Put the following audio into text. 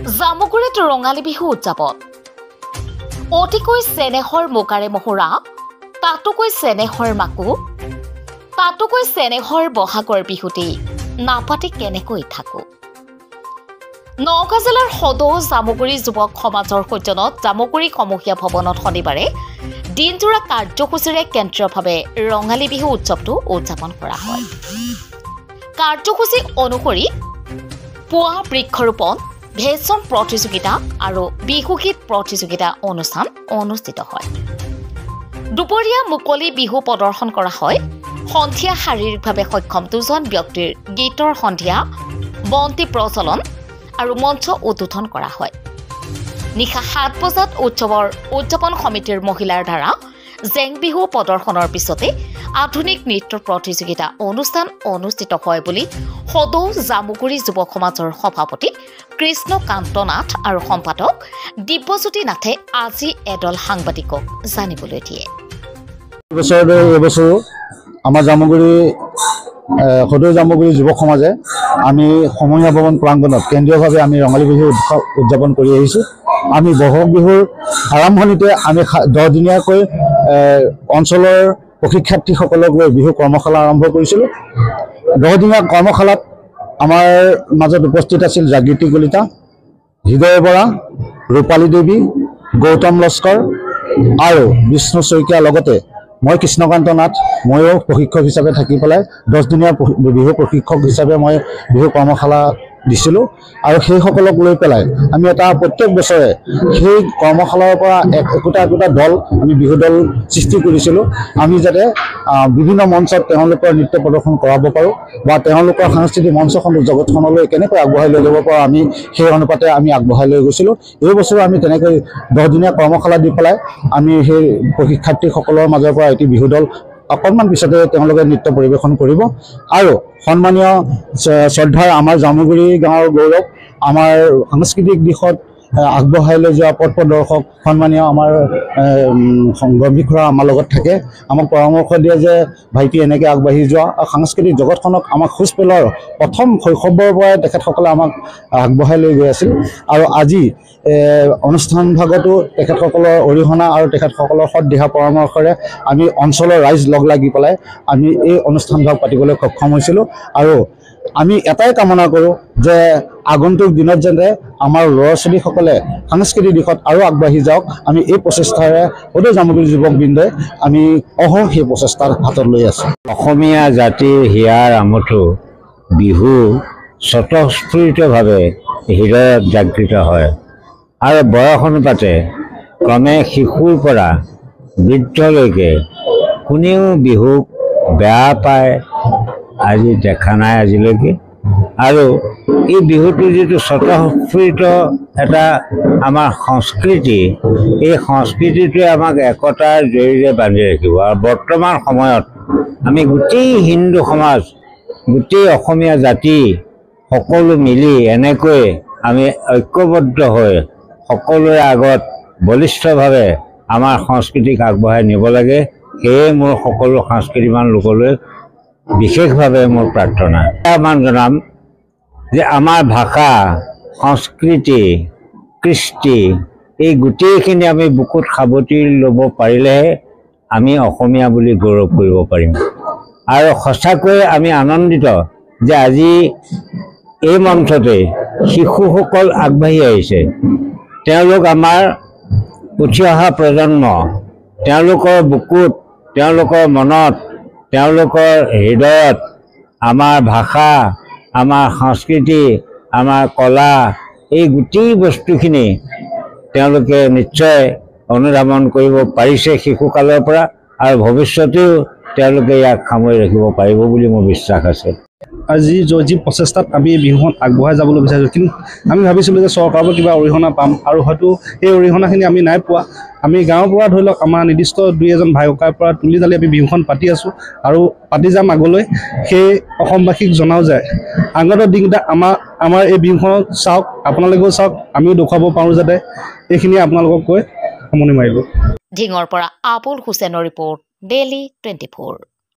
জামুগুৰিত ৰঙালী বিহু উদযাপন অতিকৈ চেনেহৰ মোকাৰে মহুৰা তাতোকৈ চেনেহৰ মাকু তাতোকৈ চেনেহৰ বহাগৰ বিহুটি নাপাতি কেনেকৈ থাকো নগাঁও জিলাৰ সদৌ জামুগুৰি যুৱক সমাজৰ সৈজনত জামুগুৰি সমূহীয়া ভৱনত শনিবাৰে দিনজোৰা কাৰ্যসূচীৰে কেন্দ্ৰীয়ভাৱে ৰঙালী বিহু উৎসৱটো উদযাপন কৰা হয় কাৰ্যসূচী অনুসৰি পুৱা বৃক্ষৰোপণ ভেষণ প্ৰতিযোগিতা আৰু বিহুগীত প্ৰতিযোগিতা অনুষ্ঠান অনুষ্ঠিত হয় দুপৰীয়া মুকলি বিহু প্ৰদৰ্শন কৰা হয় সন্ধিয়া শাৰীৰিকভাৱে সক্ষম দুজন ব্যক্তিৰ গীতৰ সন্ধিয়া বন্তি প্ৰচলন আৰু মঞ্চ উদ্বোধন কৰা হয় নিশা 7 বজাত উৎসৱৰ উদযাপন সমিতিৰ মহিলাৰ দ্বাৰা জেং বিহু প্ৰদৰ্শনৰ পিছতে আধুনিক নৃত্য প্ৰতিযোগিতা অনুষ্ঠান অনুষ্ঠিত হয় বুলি সদৌ জামুগুৰি যুৱক সমাজৰ সভাপতি কৃষ্ণকান্ত নাথ আৰু সম্পাদক দিব্যজ্যোতি নাথে আজি এডল সাংবাদিকক জানিবলৈ দিয়ে এবছৰ আমাৰ জামুগুৰি সদৌ জামুগুৰি যুৱক সমাজে আমি সমূহীয়া ভৱন প্ৰাংগণত কেন্দ্ৰীয়ভাৱে আমি ৰঙালী বিহু উৎসৱ উদযাপন কৰি আহিছোঁ আমি বহাগ বিহুৰ আৰম্ভণিতে আমি 10 দিনীয়াকৈ অঞ্চলৰ প্ৰশিক্ষাৰ্থীসকলক লৈ বিহু কৰ্মশালা আৰম্ভ কৰিছিলোঁ 10 দিনীয়া কৰ্মশালাত আমাৰ মাজত উপস্থিত আছিল জাগৃতি কলিতা হৃদয় বৰা ৰূপালী দেৱী গৌতম লস্কৰ আৰু বিষ্ণু শইকীয়াৰ লগতে মই কৃষ্ণকান্ত নাথ ময়ো প্ৰশিক্ষক হিচাপে থাকি পেলাই 10 দিনীয়া বিহু প্ৰশিক্ষক হিচাপে মই বিহু কৰ্মশালা দিছিলোঁ আৰু সেইসকলক লৈ পেলাই আমি এটা প্ৰত্যেক বছৰে সেই কৰ্মশালাৰ পৰা একোটা দল আমি বিহু দল সৃষ্টি কৰিছিলোঁ আমি যাতে বিভিন্ন মঞ্চত তেওঁলোকৰ নৃত্য প্ৰদৰ্শন কৰাব পাৰোঁ বা তেওঁলোকৰ সাংস্কৃতিক মঞ্চখন জগতখনলৈ কেনেকৈ আগবঢ়াই লৈ যাব পাৰোঁ আমি সেই অনুপাতে আমি আগবঢ়াই লৈ গৈছিলোঁ এই বছৰো আমি তেনেকৈ 10 দিনীয়া কৰ্মশালা দি পেলাই আমি সেই প্ৰশিক্ষাৰ্থীসকলৰ মাজৰ পৰা এটি বিহু দল অকণমান পিছতে তেওঁলোকে নৃত্য পৰিৱেশন কৰিব আৰু সন্মানীয় শ্ৰদ্ধাৰ আমাৰ জামুগুৰি গাঁৱৰ গৌৰৱ আমাৰ সাংস্কৃতিক দিশত আগবঢ়াই লৈ যোৱা পথ প্ৰদৰ্শক সন্মানীয় আমাৰ গম্ভীৰ খুৰা আমাৰ লগত থাকে আমাক পৰামৰ্শ দিয়ে যে ভাইটি এনেকৈ আগবাঢ়ি যোৱা সাংস্কৃতিক জগতখনক আমাক খোজ পেলোৱাৰ প্ৰথম শৈশৱৰ পৰাই তেখেতসকলে আমাক আগবঢ়াই লৈ গৈ আছিল আৰু আজি অনুষ্ঠান ভাগতো তেখেতসকলৰ অৰিহণা আৰু তেখেতসকলৰ সৎ দিহা পৰামৰ্শৰে আমি অঞ্চলৰ ৰাইজ লগ লাগি পেলাই আমি এই অনুষ্ঠান ভাগ পাতিবলৈ সক্ষম হৈছিলোঁ আৰু আমি এটাই কামনা কৰোঁ যে আগন্তুক দিনত যেনে আমাৰ ল'ৰা ছোৱালীসকলে সাংস্কৃতিক দিশত আৰু আগবাঢ়ি যাওক আমি এই প্ৰচেষ্টাৰে সদৌ জামুগুৰি যুৱকবৃন্দই আমি সেই প্ৰচেষ্টাৰ হাতত লৈ আছোঁ অসমীয়া জাতিৰ হিয়াৰ আমঠু বিহু স্বতঃস্ফূৰ্তভাৱে হৃদয়ত জাগৃত হয় আৰু বয়স অনুপাতে ক্ৰমে শিশুৰ পৰা বৃদ্ধলৈকে কোনেও বিহুক বেয়া পায় আজি দেখা নাই আজিলৈকে আৰু এই বিহুটো যিটো স্বতঃস্ফূৰ্ত এটা আমাৰ সংস্কৃতি এই সংস্কৃতিটোৱে আমাক একতাৰ জৰিয়তে বান্ধি ৰাখিব আৰু বৰ্তমান সময়ত আমি গোটেই হিন্দু সমাজ গোটেই অসমীয়া জাতি সকলো মিলি এনেকৈ আমি ঐক্যবদ্ধ হৈ সকলোৰে আগত বলিষ্ঠভাৱে আমাৰ সংস্কৃতিক আগবঢ়াই নিব লাগে সেয়ে মোৰ সকলো সাংস্কৃতিমান লোকলৈ বিশেষভাৱে মোৰ প্ৰাৰ্থনা আহ্বান জনাম যে আমাৰ ভাষা সংস্কৃতি কৃষ্টি এই গোটেইখিনি আমি বুকুত সাৱটি ল'ব পাৰিলেহে আমি অসমীয়া বুলি গৌৰৱ কৰিব পাৰিম আৰু সঁচাকৈ আমি আনন্দিত যে আজি এই মঞ্চতে শিশুসকল আগবাঢ়ি আহিছে তেওঁলোক আমাৰ উঠি অহা প্ৰজন্ম তেওঁলোকৰ বুকুত তেওঁলোকৰ মনত তেওঁলোকৰ হৃদয়ত আমাৰ ভাষা আমাৰ সংস্কৃতি আমাৰ কলা এই গোটেই বস্তুখিনি তেওঁলোকে নিশ্চয় অনুধাৱন কৰিব পাৰিছে শিশুকালৰ পৰা আৰু ভৱিষ্যতেও তেওঁলোকে ইয়াক সামৰি ৰাখিব পাৰিব বুলি মোৰ বিশ্বাস আছে আজি যি প্ৰচেষ্টাত আমি বিহুখন আগবঢ়াই যাবলৈ বিচাৰিছোঁ কিন্তু আমি ভাবিছিলোঁ যে চৰকাৰৰ পৰা কিবা অৰিহণা পাম আৰু হয়তো এই অৰিহণাখিনি আমি নাই পোৱা আমি গাঁৱৰ পৰা ধৰি লওক আমাৰ নিৰ্দিষ্ট 2-এজন ভাই ককাইৰ পৰা তুলি তালি আমি বিহুখন পাতি আছোঁ আৰু পাতি যাম আগলৈ সেই অসমবাসীক জনাওঁ যায় আগত দিনকেইটা আমাৰ এই বিহুখনক চাওক আপোনালোকেও চাওক আমিও দেখুৱাব পাৰোঁ যাতে এইখিনি আপোনালোকক কৈ সামৰণি মাৰিলোঁ ঢিঙৰ পৰা আবুল হুছেইনৰ ৰিপৰ্ট ডেইলি 24